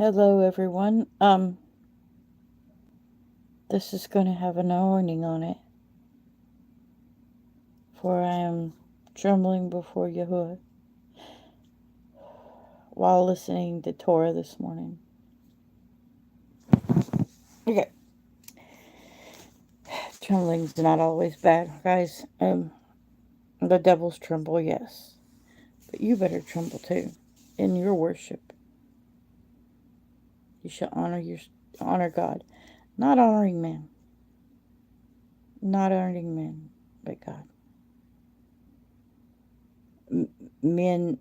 Hello everyone. This is going to have an warning on it, for I am trembling before Yahuwah while listening to Torah this morning. Okay. Trembling's not always bad, guys. The devils tremble, yes. But you better tremble too. In your worship, you shall honor God. Not honoring men. Not honoring men, but God. Men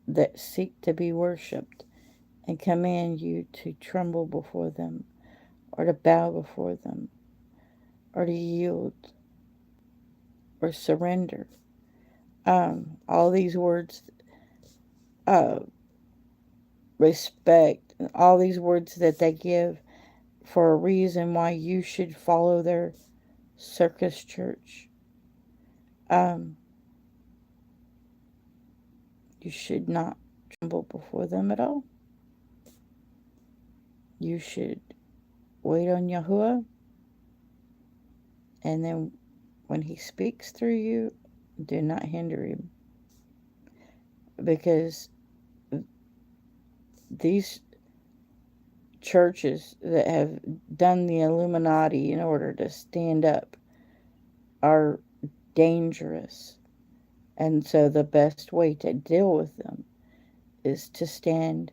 that seek to be worshipped and command you to tremble before them, or to bow before them, or to yield, or surrender. All these words, uh, respect, and all these words that they give for a reason why you should follow their circus church. You should not tremble before them at all. You should wait on Yahuwah, and then when he speaks through you, do not hinder him. Because these churches that have done the Illuminati in order to stand up are dangerous. And so the best way to deal with them is to stand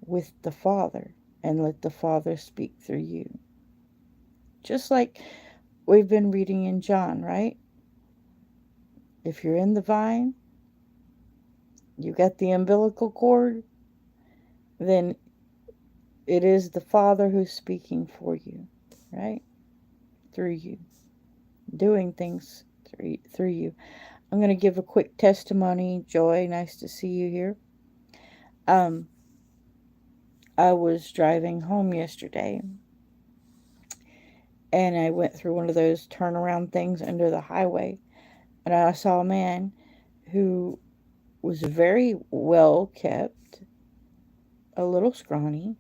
with the Father and let the Father speak through you. Just like we've been reading in John, right? If you're in the vine, you got the umbilical cord, then it is the Father who's speaking for you, right? Through you. Doing things through you. I'm going to give a quick testimony. Joy, nice to see you here. I was driving home yesterday, and I went through one of those turnaround things under the highway, and I saw a man who was very well kept, a little scrawny,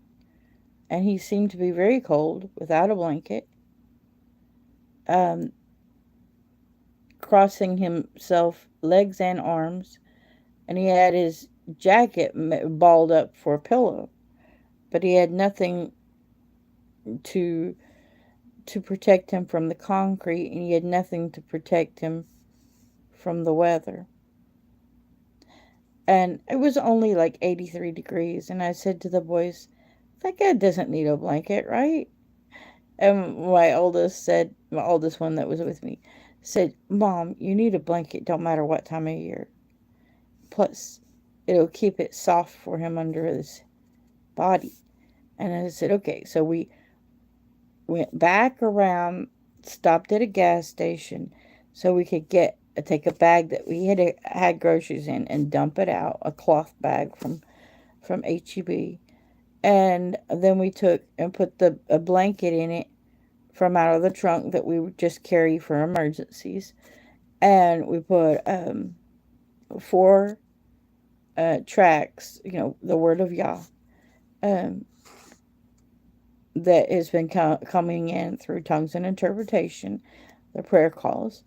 and he seemed to be very cold, without a blanket, crossing himself legs and arms, and he had his jacket balled up for a pillow, but he had nothing to protect him from the concrete, and he had nothing to protect him from the weather. And it was only like 83 degrees, and I said to the boys, that guy doesn't need a blanket, right? And my oldest one that was with me, said, Mom, you need a blanket, don't matter what time of year. Plus, it'll keep it soft for him under his body. And I said, okay. So we went back around, stopped at a gas station so we could take a bag that we had groceries in and dump it out, a cloth bag from HEB. And then we took and put a blanket in it from out of the trunk that we would just carry for emergencies. And we put 4 tracks, the word of Yah, that has been coming in through tongues and interpretation, the prayer calls,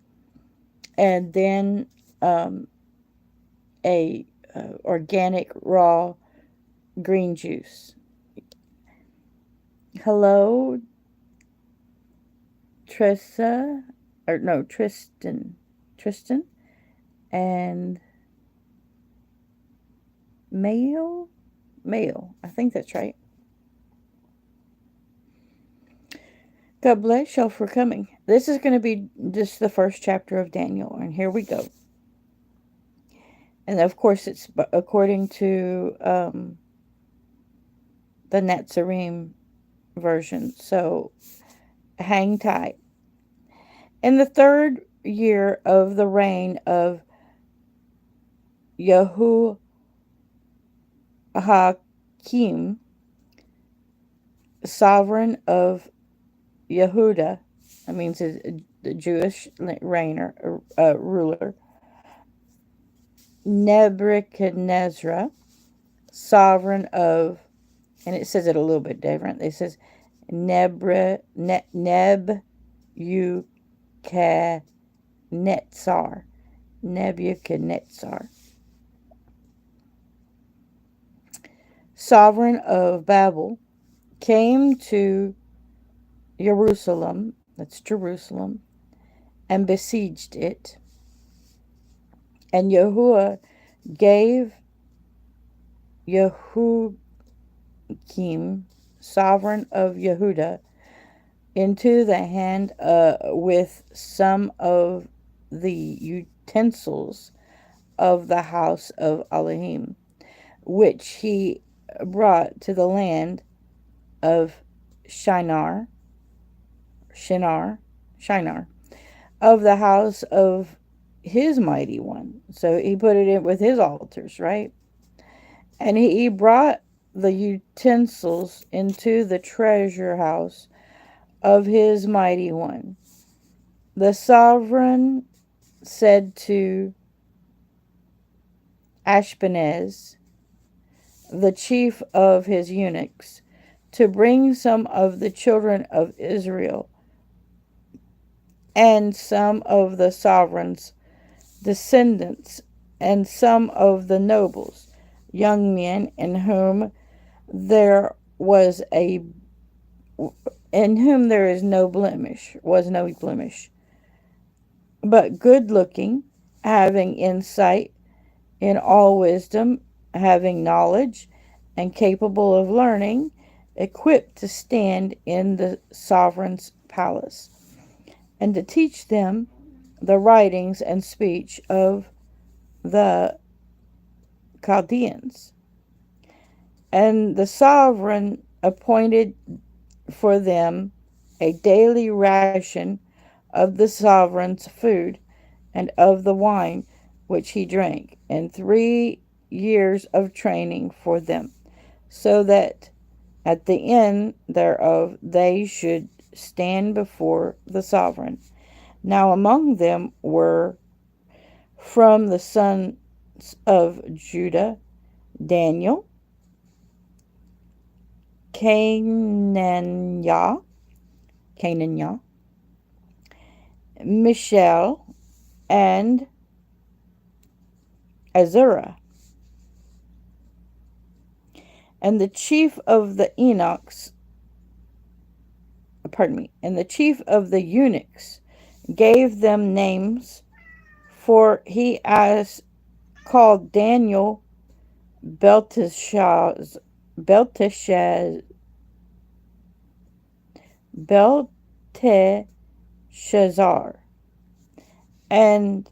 and then a organic raw green juice. Hello, Tristan, and Mail, I think that's right. God bless y'all for coming. This is going to be just the first chapter of Daniel, and here we go. And of course, it's according to the Netzarim version, so hang tight. In the 3rd year of the reign of Yehoiakim, sovereign of Yehuda, that means the Jewish ruler, Nebuchadnezzar, sovereign of and it says it a little bit different. It says Nebuchadnezzar. Nebuchadnezzar, sovereign of Babel, came to Jerusalem, that's Jerusalem, and besieged it. And Yahuwah gave Yehoiakim, sovereign of Yehuda, into the hand with some of the utensils of the house of Elohim, which he brought to the land of Shinar, of the house of his mighty one. So he put it in with his altars, right? And he brought the utensils into the treasure house of his mighty one. The sovereign said to Ashpenaz, the chief of his eunuchs, to bring some of the children of Israel and some of the sovereign's descendants and some of the nobles, young men there was a in whom there is no blemish, but good looking, having insight in all wisdom, having knowledge, and capable of learning, equipped to stand in the sovereign's palace, and to teach them the writings and speech of the Chaldeans. And the sovereign appointed for them a daily ration of the sovereign's food and of the wine which he drank, and 3 years of training for them, so that at the end thereof they should stand before the sovereign. Now among them were from the sons of Judah Daniel, Cananiah, Mishael, and Azurah. And the chief of the eunuchs gave them names, for he as called Daniel Belteshazzar, and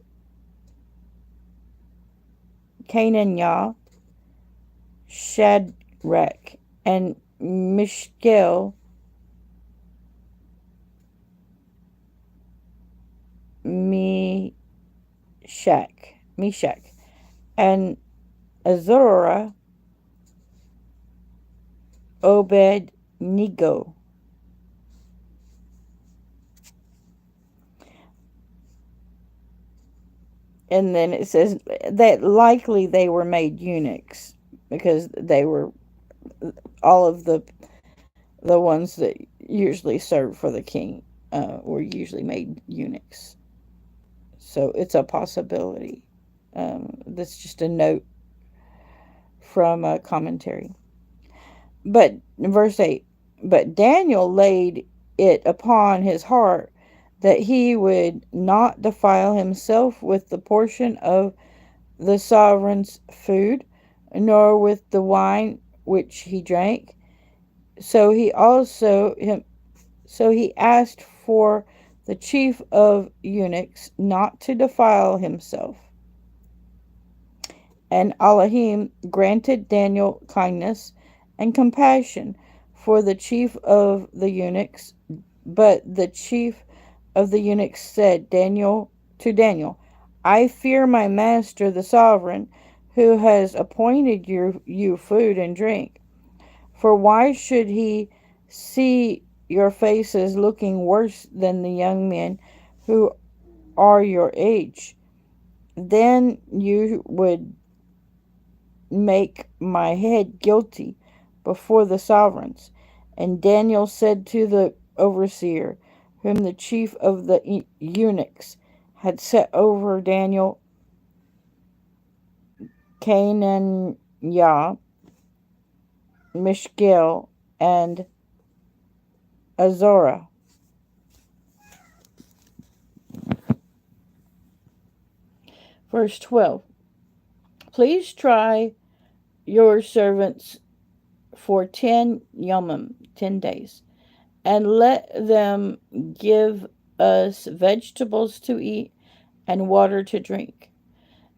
Cananiah, Shadrach, and Meshach, and Azorah, Obed-Nego. And then it says that likely they were made eunuchs, because they were all of the ones that usually served for the king were usually made eunuchs. So it's a possibility. That's just a note from a commentary. But verse 8, but Daniel laid it upon his heart that he would not defile himself with the portion of the sovereign's food, nor with the wine which he drank. So he asked for the chief of eunuchs not to defile himself. And Elohim granted Daniel kindness and compassion for the chief of the eunuchs. But the chief of the eunuchs said to Daniel, I fear my master the sovereign, who has appointed you food and drink. For why should he see your faces looking worse than the young men who are your age? Then you would make my head guilty before the sovereigns. And Daniel said to the overseer, whom the chief of the eunuchs had set over Daniel, Cananiah, Mishgael, and Azorah. Verse 12. Please try your servants for 10 yomim, 10 days, and let them give us vegetables to eat and water to drink.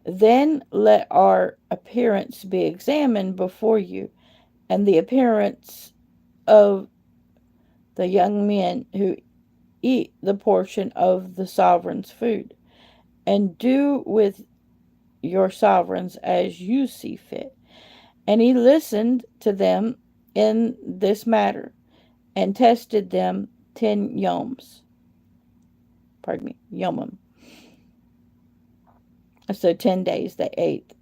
Then let our appearance be examined before you, and the appearance of the young men who eat the portion of the sovereign's food, and do with your sovereigns as you see fit. And he listened to them in this matter, and tested them 10 yoms. Yomim. So 10 days they ate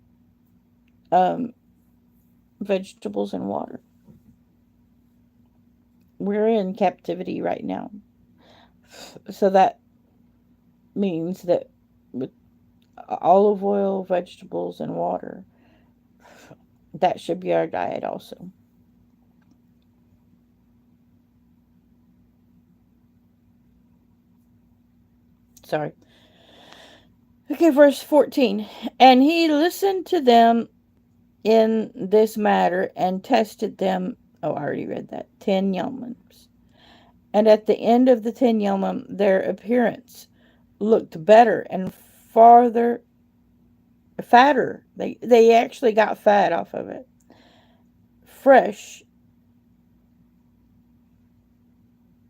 vegetables and water. We're in captivity right now. So that means that with olive oil, vegetables, and water, that should be our diet also. Sorry. Okay, verse 14. And he listened to them in this matter and tested them. Oh, I already read that. 10 yomims. And at the end of the 10 yomim, their appearance looked better and fatter. They actually got fat off of it. Fresh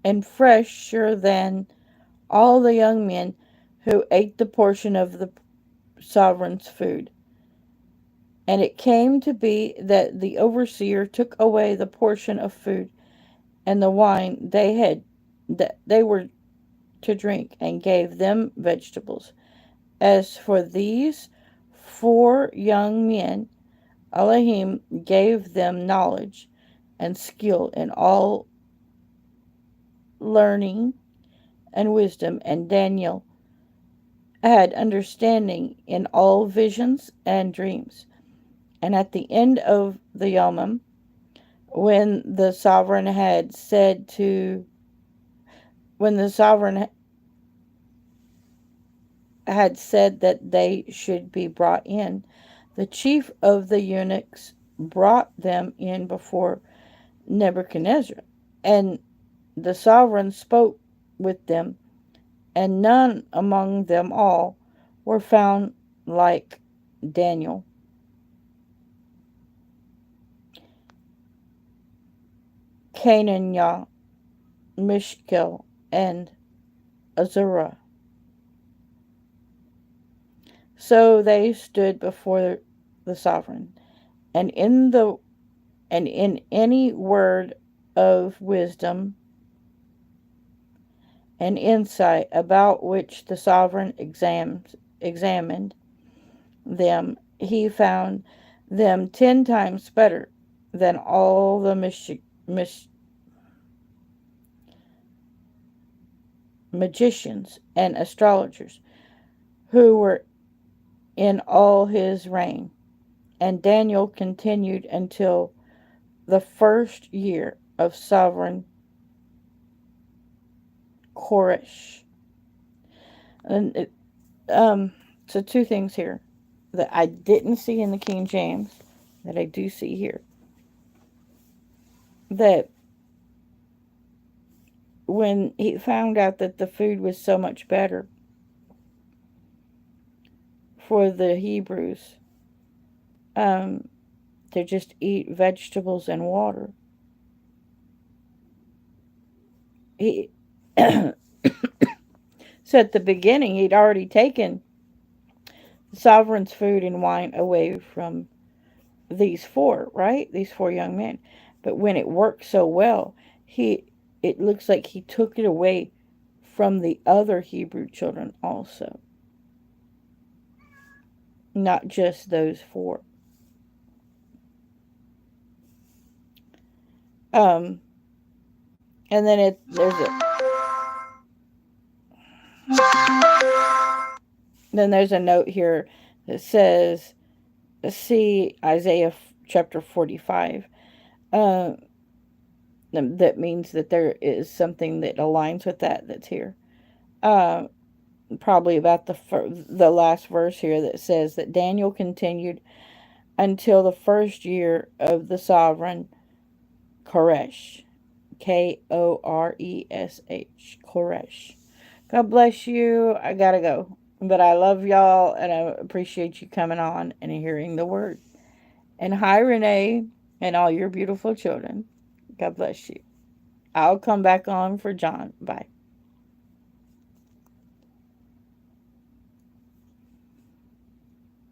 and fresher than all the young men who ate the portion of the sovereign's food. And it came to be that the overseer took away the portion of food and the wine that they were to drink, and gave them vegetables. As for these 4 young men, Elohim gave them knowledge and skill in all learning and wisdom, and Daniel had understanding in all visions and dreams. And at the end of the Yomim, when the sovereign had said that they should be brought in, the chief of the eunuchs brought them in before Nebuchadnezzar. And the sovereign spoke with them, and none among them all were found like Daniel. Cananiah, Mishgael, and Azorah. So they stood before the sovereign, and in any word of wisdom and insight about which the sovereign examined them, he found them 10 times better than all the magicians and astrologers who were in all his reign. And Daniel continued until the first year of sovereign Koresh. And so 2 things here that I didn't see in the King James that I do see here. That when he found out that the food was so much better for the Hebrews to just eat vegetables and water, he so at the beginning he'd already taken the sovereign's food and wine away from these 4, right? These 4 young men. But when it worked so well, it looks like he took it away from the other Hebrew children also. Not just those 4. Um, and then there's a note here that says, see Isaiah chapter 45. Uh, that means that there is something that aligns with that's here. Uh, Probably about the last verse here that says that Daniel continued until the first year of the sovereign Koresh. Koresh. Koresh. God bless you. I gotta go. But I love y'all and I appreciate you coming on and hearing the word. And hi, Renee, and all your beautiful children. God bless you. I'll come back on for John. Bye.